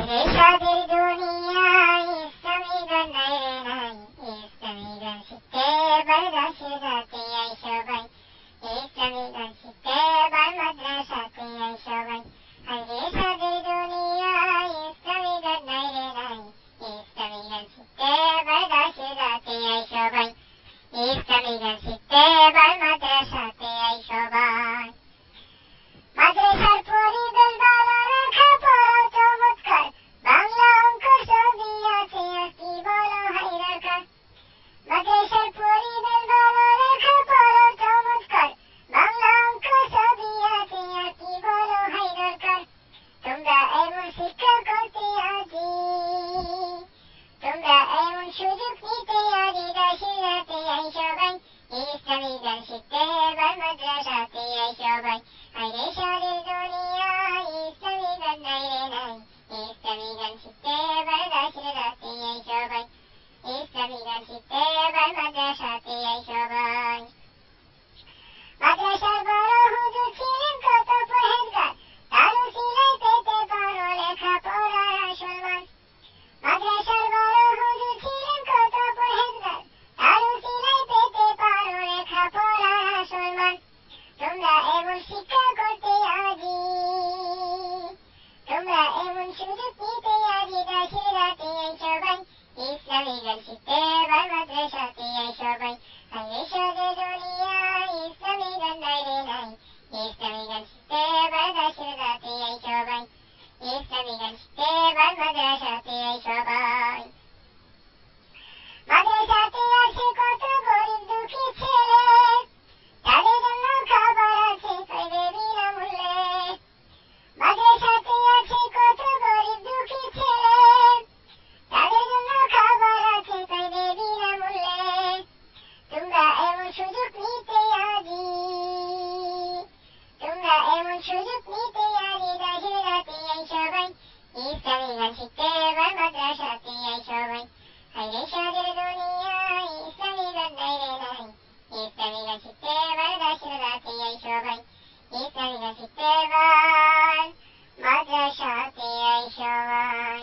সাদের দুনিয়ায় ইসলামী গান নাই রে নাই, ইসলামী গান শিখতে এবার দাসের রাতে আই সবাই, ইসলামী গান শিখতে এবার মাদ্রাসাতে আই সবাই। আরে সাদের দুনিয়ায় ইসলামী গান নাই রে নাই, ইসলামী গান শিখতে এবার দাসের রাতে আই সবাই, ইসলামী গান শিখতে এবার মাদ্রাসাতে আই সবাই। মাদ্রাসার পরিবেশ ভালো, লেখা পড়াও চমৎকার, বাংলা অঙ্ক সবই আছে, আর কি বলো হাই রাখার। মাদ্রাসার পরিবেশ ভালো, লেখা পড়াও চমৎকার, বাংলা অঙ্ক সবই আছে, আর কি বলো হাই দরকার। তোমরা এমন শিক্ষা করতে আজি, তোমরা এমন সুযোগ নিতে আজি, দাসের রাতে আই সবাই, ইসলামী গান শিখতে এবার মাদ্রাসাতে আই সবাই। আরে সাদের দুনিয়ায় ইসলামী গান নাই রে নাই, ইসলামী গান শিখতে এবার দাসের রাতে আই সবাই, ইসলামী গান শিখতে এবার মাদ্রাসাতে আই সবাই। মাদ্রাসার বড় হুজুর ছিলেন কত পরহেজগার, তার উসিলায় পেতে পারো লেখা পড়ার আসল মান। মাদ্রাসার বড় হুজুর ছিলেন কত পরহেজগার, তার উসিলায় পেতে পারো লেখা পড়ার আসল মান। তোমরা এমন শিক্ষা করতে আজি, তোমরা এমন সুযোগ নিতে আজি, দাসের রাতে আই সবাই, ইসলামী গান শিখতে এবার মাদ্রাসাতে আই সবাই। আরে সাদের দুনিয়ায় ইসলামী গান নাই রে নাই, ইসলামী গান শিখতে এবার দাসের রাতে আই সবাই, ইসলামী গান শিখতে এবার মাদ্রাসাতে আই সবাই। মাদ্রাসাতে আসে কত গরিব দুঃখী ছেলে, তাদের জন্য খাবার আছে পাইবে বিনামূল্যে। মাদ্রাসাতে আছে কত গরিব দুঃখী ছেলে, তাদের জন্য খাবার আছে পাইবে বিনামূল্যে। তোমরা এমন সুযোগ নিতে আজি, তোমরা এমন সুযোগ নিতে আজি, দাসের রাতে আই সবাই, ইসলামী গান শিখতে এবার মাদ্রাসাতে আই সবাই। আরে সাদের দুনিয়ায় ইসলামী গান নাই রে নাই, ইসলামী গান শিখতে এবার দাসের রাতে আই সবাই, ইসলামী গান শিখতে এবার মাদ্রাসাতে আই সবাই।